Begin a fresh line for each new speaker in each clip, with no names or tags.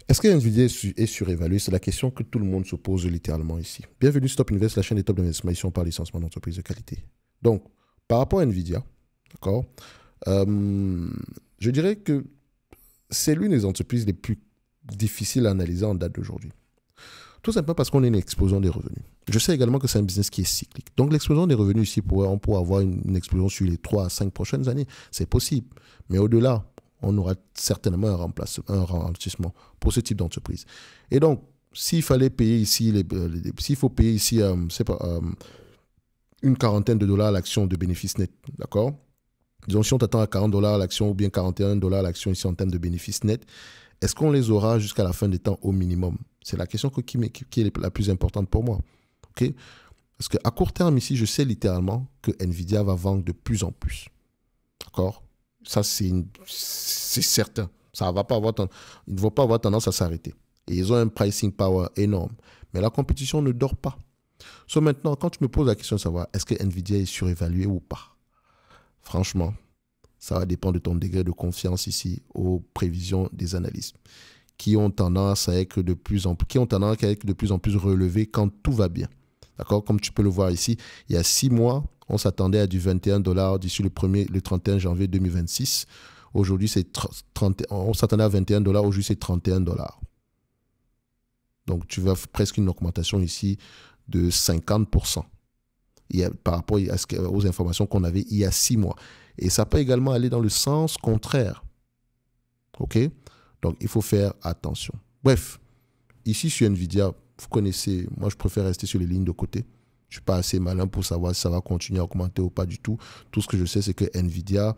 Est-ce que Nvidia est surévalué? C'est la question que tout le monde se pose littéralement ici. Bienvenue sur Top Invest, la chaîne des top d'investissement. Ici, on parle licenciement d'entreprise de qualité. Donc, par rapport à Nvidia, d'accord, euh, je dirais que c'est l'une des entreprises les plus difficiles à analyser en date d'aujourd'hui. Tout simplement parce qu'on a une explosion des revenus. Je sais également que c'est un business qui est cyclique. Donc, l'explosion des revenus ici, on pourrait avoir une explosion sur les 3 à 5 prochaines années. C'est possible. Mais au-delà, on aura certainement un ralentissement pour ce type d'entreprise. Et donc, s'il fallait payer ici, s'il faut payer ici, une quarantaine de dollars à l'action de bénéfice net, d'accord? Disons, si on t'attend à 40 dollars à l'action ou bien 41 dollars à l'action ici en termes de bénéfice net, est-ce qu'on les aura jusqu'à la fin des temps au minimum? C'est la question qui est la plus importante pour moi. Okay? Parce qu'à court terme ici, je sais littéralement que Nvidia va vendre de plus en plus. D'accord? Ça, c'est certain. Ça va pas avoir ils ne vont pas avoir tendance à s'arrêter. Et ils ont un pricing power énorme. Mais la compétition ne dort pas. So maintenant, quand tu me poses la question de savoir est-ce que Nvidia est surévalué ou pas, franchement, ça va dépendre de ton degré de confiance ici aux prévisions des analystes qui ont tendance à être de plus en plus relevées quand tout va bien. D'accord? Comme tu peux le voir ici, il y a 6 mois, on s'attendait à du 21 dollars d'ici le 31 janvier 2026. Aujourd'hui, on s'attendait à 21 dollars, aujourd'hui c'est 31 dollars. Donc tu vois presque une augmentation ici de 50%. Par rapport aux informations qu'on avait il y a 6 mois. Et ça peut également aller dans le sens contraire. OK? Donc, il faut faire attention. Bref, ici sur Nvidia, vous connaissez, moi je préfère rester sur les lignes de côté. Je ne suis pas assez malin pour savoir si ça va continuer à augmenter ou pas du tout. Tout ce que je sais, c'est que Nvidia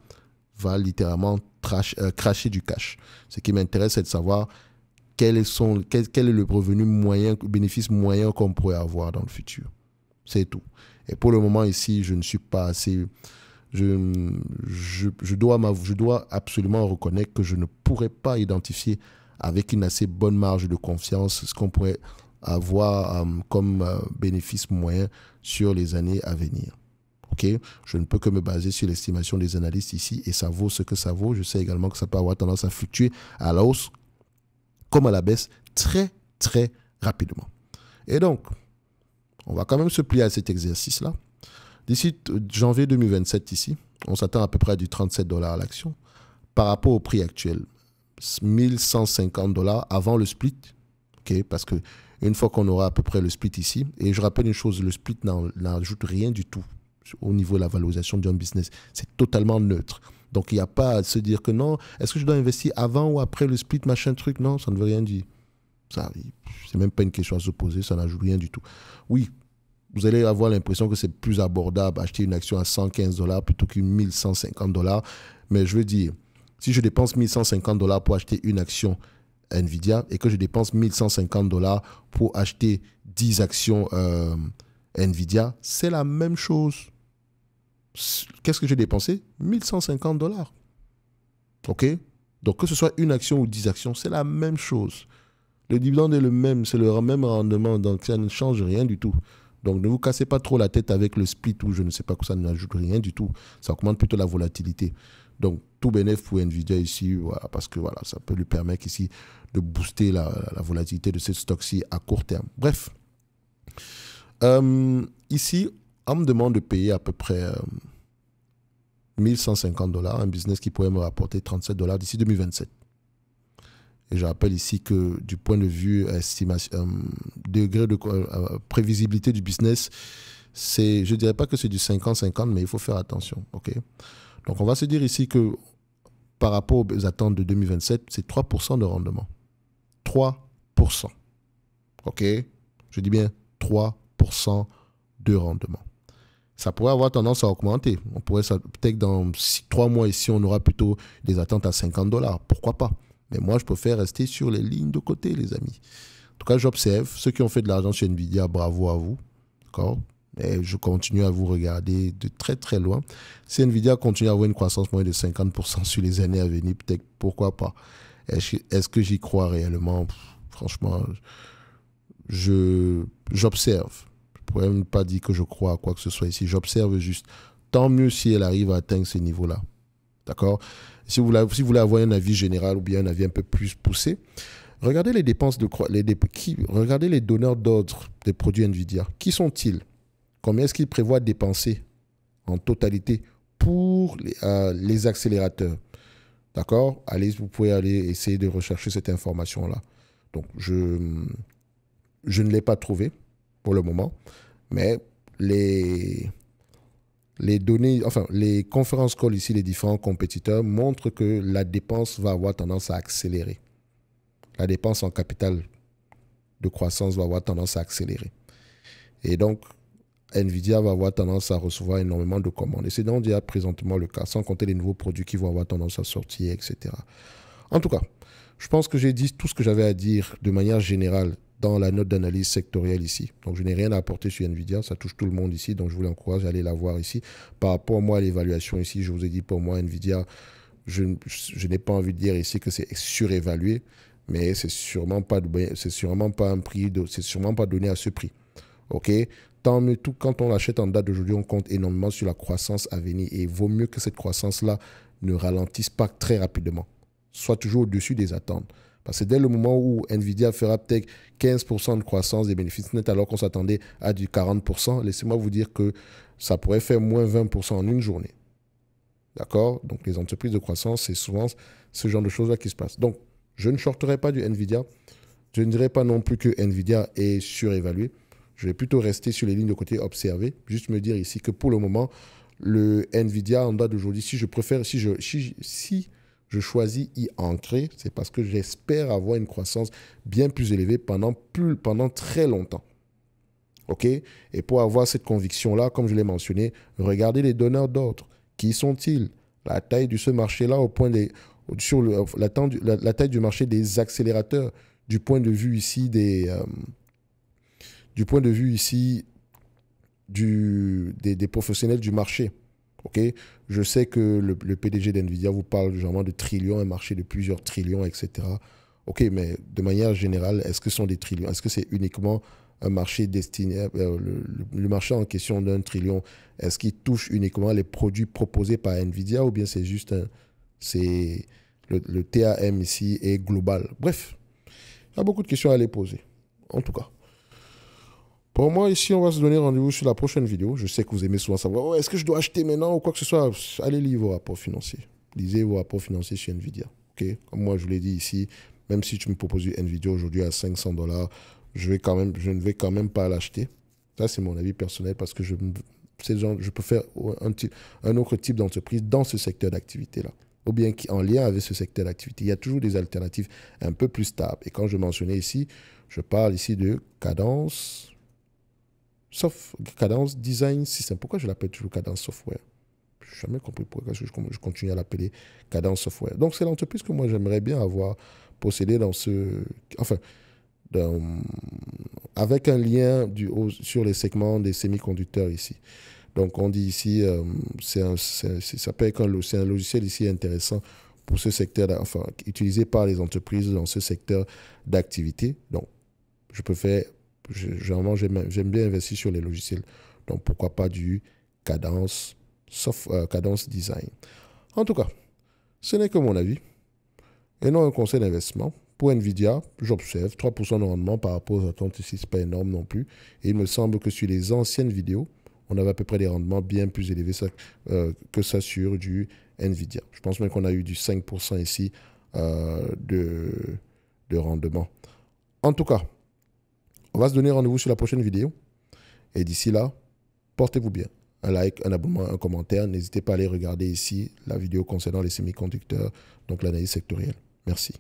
va littéralement cracher du cash. Ce qui m'intéresse, c'est de savoir quel est le revenu moyen, le bénéfice moyen qu'on pourrait avoir dans le futur. C'est tout. Et pour le moment, ici, je ne suis pas assez... Je dois absolument reconnaître que je ne pourrais pas identifier avec une assez bonne marge de confiance ce qu'on pourrait avoir comme bénéfice moyen sur les années à venir. Okay? Je ne peux que me baser sur l'estimation des analystes ici et ça vaut ce que ça vaut. Je sais également que ça peut avoir tendance à fluctuer à la hausse comme à la baisse très, très rapidement. Et donc, on va quand même se plier à cet exercice-là. D'ici janvier 2027, ici, on s'attend à peu près à du 37 dollars à l'action. Par rapport au prix actuel, 1150 dollars avant le split. Okay, parce qu'une fois qu'on aura à peu près le split ici, et je rappelle une chose, le split n'ajoute rien du tout au niveau de la valorisation d'un business. C'est totalement neutre. Donc, il n'y a pas à se dire que non, est-ce que je dois investir avant ou après le split, machin truc? Non, ça ne veut rien dire. C'est même pas une question à se poser, ça n'ajoute rien du tout. Oui, vous allez avoir l'impression que c'est plus abordable acheter une action à 115 dollars plutôt qu'une 1150 dollars. Mais je veux dire, si je dépense 1150 dollars pour acheter une action Nvidia et que je dépense 1150 dollars pour acheter 10 actions Nvidia, c'est la même chose. Qu'est-ce que j'ai dépensé? 1150 dollars. OK? Donc, que ce soit une action ou 10 actions, c'est la même chose. Le dividende est le même, c'est le même rendement, donc ça ne change rien du tout. Donc, ne vous cassez pas trop la tête avec le split ou je ne sais pas que ça n'ajoute rien du tout. Ça augmente plutôt la volatilité. Donc, tout bénéfice pour Nvidia ici, voilà, parce que voilà, ça peut lui permettre ici de booster la volatilité de ce stock-ci à court terme. Bref, ici, on me demande de payer à peu près 1150 dollars, un business qui pourrait me rapporter 37 dollars d'ici 2027. Et je rappelle ici que du point de vue estimation, degré de prévisibilité du business, je ne dirais pas que c'est du 50-50, mais il faut faire attention. Okay? Donc, on va se dire ici que par rapport aux attentes de 2027, c'est 3% de rendement. 3%. OK? Je dis bien 3% de rendement. Ça pourrait avoir tendance à augmenter. Peut-être dans 3 mois ici, on aura plutôt des attentes à 50 dollars. Pourquoi pas? Mais moi, je préfère rester sur les lignes de côté, les amis. En tout cas, j'observe. Ceux qui ont fait de l'argent chez Nvidia, bravo à vous. D'accord? Et je continue à vous regarder de très, très loin. Si Nvidia continue à avoir une croissance moyenne de 50% sur les années à venir, peut-être, pourquoi pas? Est-ce que j'y crois réellement? Franchement, j'observe. Je ne pourrais même pas dire que je crois à quoi que ce soit ici. J'observe juste. Tant mieux si elle arrive à atteindre ces niveaux-là. D'accord? Si vous voulez avoir un avis général ou bien un avis un peu plus poussé, regardez les dépenses regardez les donneurs d'ordre des produits NVIDIA. Qui sont-ils? Combien est-ce qu'ils prévoient de dépenser en totalité pour les accélérateurs? D'accord? Allez, vous pouvez aller essayer de rechercher cette information-là. Donc, je ne l'ai pas trouvé pour le moment, mais les données, enfin, les conférences call ici, les différents compétiteurs montrent que la dépense va avoir tendance à accélérer. La dépense en capital de croissance va avoir tendance à accélérer. Et donc, NVIDIA va avoir tendance à recevoir énormément de commandes. Et c'est donc déjà présentement le cas, sans compter les nouveaux produits qui vont avoir tendance à sortir, etc. En tout cas, je pense que j'ai dit tout ce que j'avais à dire de manière générale dans la note d'analyse sectorielle ici. Donc, je n'ai rien à apporter sur NVIDIA. Ça touche tout le monde ici. Donc, je vous l'encourage à aller la voir ici. Par rapport, moi, à l'évaluation ici, je vous ai dit, pour moi, NVIDIA, je n'ai pas envie de dire ici que c'est surévalué, mais c'est sûrement pas un prix, c'est sûrement pas donné à ce prix. OK? Tant mieux, tout quand on l'achète en date d'aujourd'hui, on compte énormément sur la croissance à venir. Et il vaut mieux que cette croissance-là ne ralentisse pas très rapidement. Soit toujours au-dessus des attentes. Parce que dès le moment où NVIDIA fera peut-être 15% de croissance des bénéfices nets alors qu'on s'attendait à du 40%, laissez-moi vous dire que ça pourrait faire moins 20% en une journée. D'accord? Donc les entreprises de croissance, c'est souvent ce genre de choses-là qui se passent. Donc, je ne shorterai pas du NVIDIA. Je ne dirais pas non plus que NVIDIA est surévalué. Je vais plutôt rester sur les lignes de côté observer. Juste me dire ici que pour le moment, le NVIDIA en date d'aujourd'hui, si je choisis y ancrer, c'est parce que j'espère avoir une croissance bien plus élevée pendant très longtemps. OK? Et pour avoir cette conviction-là, comme je l'ai mentionné, regardez les donneurs d'ordre. Qui sont-ils? La taille de ce marché-là la taille du marché des accélérateurs, du point de vue ici des professionnels du marché. OK? Je sais que le PDG d'NVIDIA vous parle généralement de trillions, un marché de plusieurs trillions, etc. OK, mais de manière générale, est-ce que ce sont des trillions? Est-ce que c'est uniquement un marché destiné, le marché en question d'1 trillion, est-ce qu'il touche uniquement les produits proposés par NVIDIA ou bien c'est juste le TAM ici est global? Bref, il y a beaucoup de questions à les poser. En tout cas, pour moi, ici, on va se donner rendez-vous sur la prochaine vidéo. Je sais que vous aimez souvent savoir, est-ce que je dois acheter maintenant ou quoi que ce soit? Allez lire vos rapports financiers. Lisez vos rapports financiers sur NVIDIA. Okay? Comme moi, je vous l'ai dit ici, même si tu me proposes du NVIDIA aujourd'hui à $500, je ne vais quand même pas l'acheter. Ça, c'est mon avis personnel parce que je peux faire un autre type d'entreprise dans ce secteur d'activité-là. Ou bien en lien avec ce secteur d'activité. Il y a toujours des alternatives un peu plus stables. Et quand je mentionnais ici, je parle ici de Cadence Design System. Pourquoi je l'appelle toujours Cadence Software? Je n'ai jamais compris pourquoi je continue à l'appeler Cadence Software. Donc, c'est l'entreprise que moi, j'aimerais bien avoir possédée dans avec un lien sur les segments des semi-conducteurs ici. Donc, on dit ici, c'est un logiciel ici intéressant pour ce secteur, utilisé par les entreprises dans ce secteur d'activité. Donc, généralement, j'aime bien investir sur les logiciels. Donc, pourquoi pas du Cadence Design. En tout cas, ce n'est que mon avis et non un conseil d'investissement. Pour NVIDIA, j'observe 3% de rendement par rapport aux attentes ici, ce n'est pas énorme non plus. Et il me semble que sur les anciennes vidéos, on avait à peu près des rendements bien plus élevés que ça sur du NVIDIA. Je pense même qu'on a eu du 5% ici de rendement. En tout cas, on va se donner rendez-vous sur la prochaine vidéo. Et d'ici là, portez-vous bien. Un like, un abonnement, un commentaire. N'hésitez pas à aller regarder ici la vidéo concernant les semi-conducteurs, donc l'analyse sectorielle. Merci.